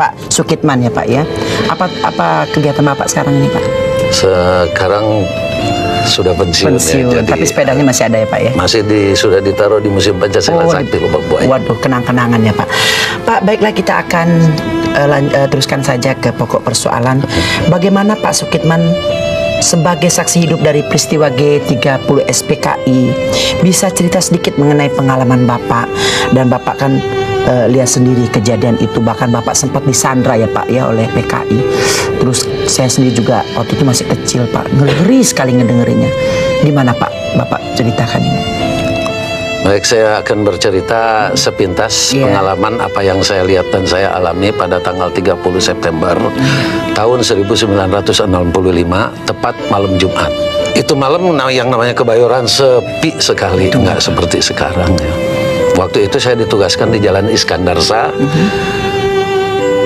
Pak Sukitman ya Pak ya. Apa kegiatan Bapak sekarang ini Pak? Sekarang sudah pensiun, ya, jadi tapi sepedanya masih ada ya Pak ya? Masih sudah ditaruh di Museum Pancasila Sakti Lubang Buaya. Waduh, kenang-kenangan ya Pak. Pak, baiklah kita akan teruskan saja ke pokok persoalan. Bagaimana Pak Sukitman sebagai saksi hidup dari peristiwa G30 SPKI bisa cerita sedikit mengenai pengalaman Bapak, dan Bapak kan lihat sendiri kejadian itu, bahkan Bapak sempat disandra ya Pak ya oleh PKI. Terus saya sendiri juga waktu itu masih kecil Pak, ngeri sekali ngedengerinnya. Gimana Pak Bapak ceritakan ini? Baik, saya akan bercerita sepintas pengalaman apa yang saya lihat dan saya alami pada tanggal 30 September tahun 1965, tepat malam Jumat. Itu malam yang namanya Kebayoran sepi sekali, nggak seperti sekarang ya. Waktu itu saya ditugaskan di Jalan Iskandar Shah.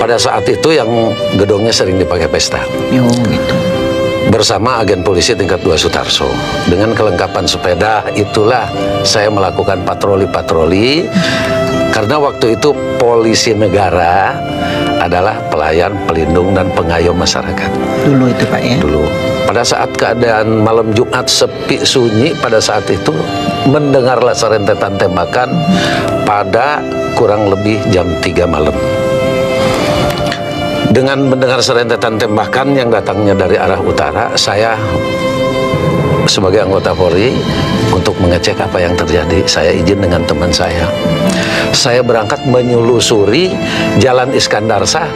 Pada saat itu yang gedungnya sering dipakai pesta. Gitu. Bersama agen polisi tingkat 2 Sutarso. Dengan kelengkapan sepeda, itulah saya melakukan patroli-patroli. Karena waktu itu polisi negara adalah pelayan, pelindung, dan pengayom masyarakat. Dulu itu Pak ya? Dulu. Pada saat keadaan malam Jumat sepi sunyi, pada saat itu mendengarlah serentetan tembakan pada kurang lebih jam 3 malam. Dengan mendengar serentetan tembakan yang datangnya dari arah utara, saya sebagai anggota Polri untuk mengecek apa yang terjadi, saya izin dengan teman saya. Saya berangkat menyelusuri Jalan Iskandar Shah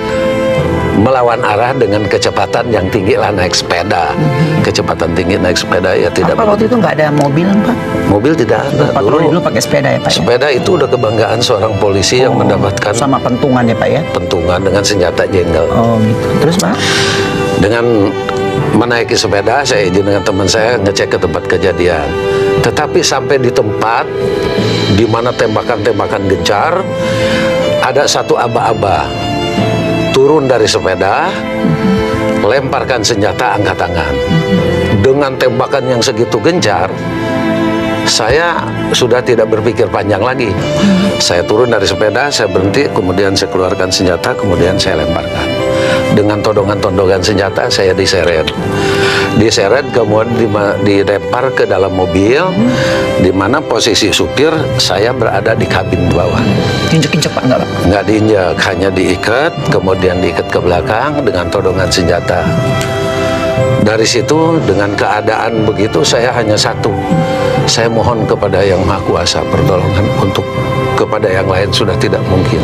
melawan arah dengan kecepatan yang tinggi lah, naik sepeda. Kecepatan tinggi naik sepeda ya tidak. Apa waktu itu nggak ada mobil Pak? Mobil tidak ada. Patroli dulu pakai sepeda ya Pak? Sepeda itu udah kebanggaan seorang polisi yang mendapatkan sama pentungan ya Pak ya? Pentungan dengan senjata jenggal. Oh gitu. Terus Pak? Dengan menaiki sepeda, saya izin dengan teman saya ngecek ke tempat kejadian. Tetapi sampai di tempat di mana tembakan-tembakan gencar, ada satu aba-aba turun dari sepeda, lemparkan senjata, angkat tangan. Dengan tembakan yang segitu gencar, saya sudah tidak berpikir panjang lagi. Saya turun dari sepeda, saya berhenti, kemudian saya keluarkan senjata, kemudian saya lemparkan. Dengan todongan-todongan senjata, saya diseret. Diseret, kemudian dilempar ke dalam mobil, di mana posisi supir, saya berada di kabin bawah. Injek-injek Pak, enggak Pak? Nggak diinjak, hanya diikat, kemudian diikat ke belakang dengan todongan senjata. Dari situ, dengan keadaan begitu, saya hanya satu. Saya mohon kepada Yang Maha Kuasa pertolongan untuk kepada yang lain sudah tidak mungkin.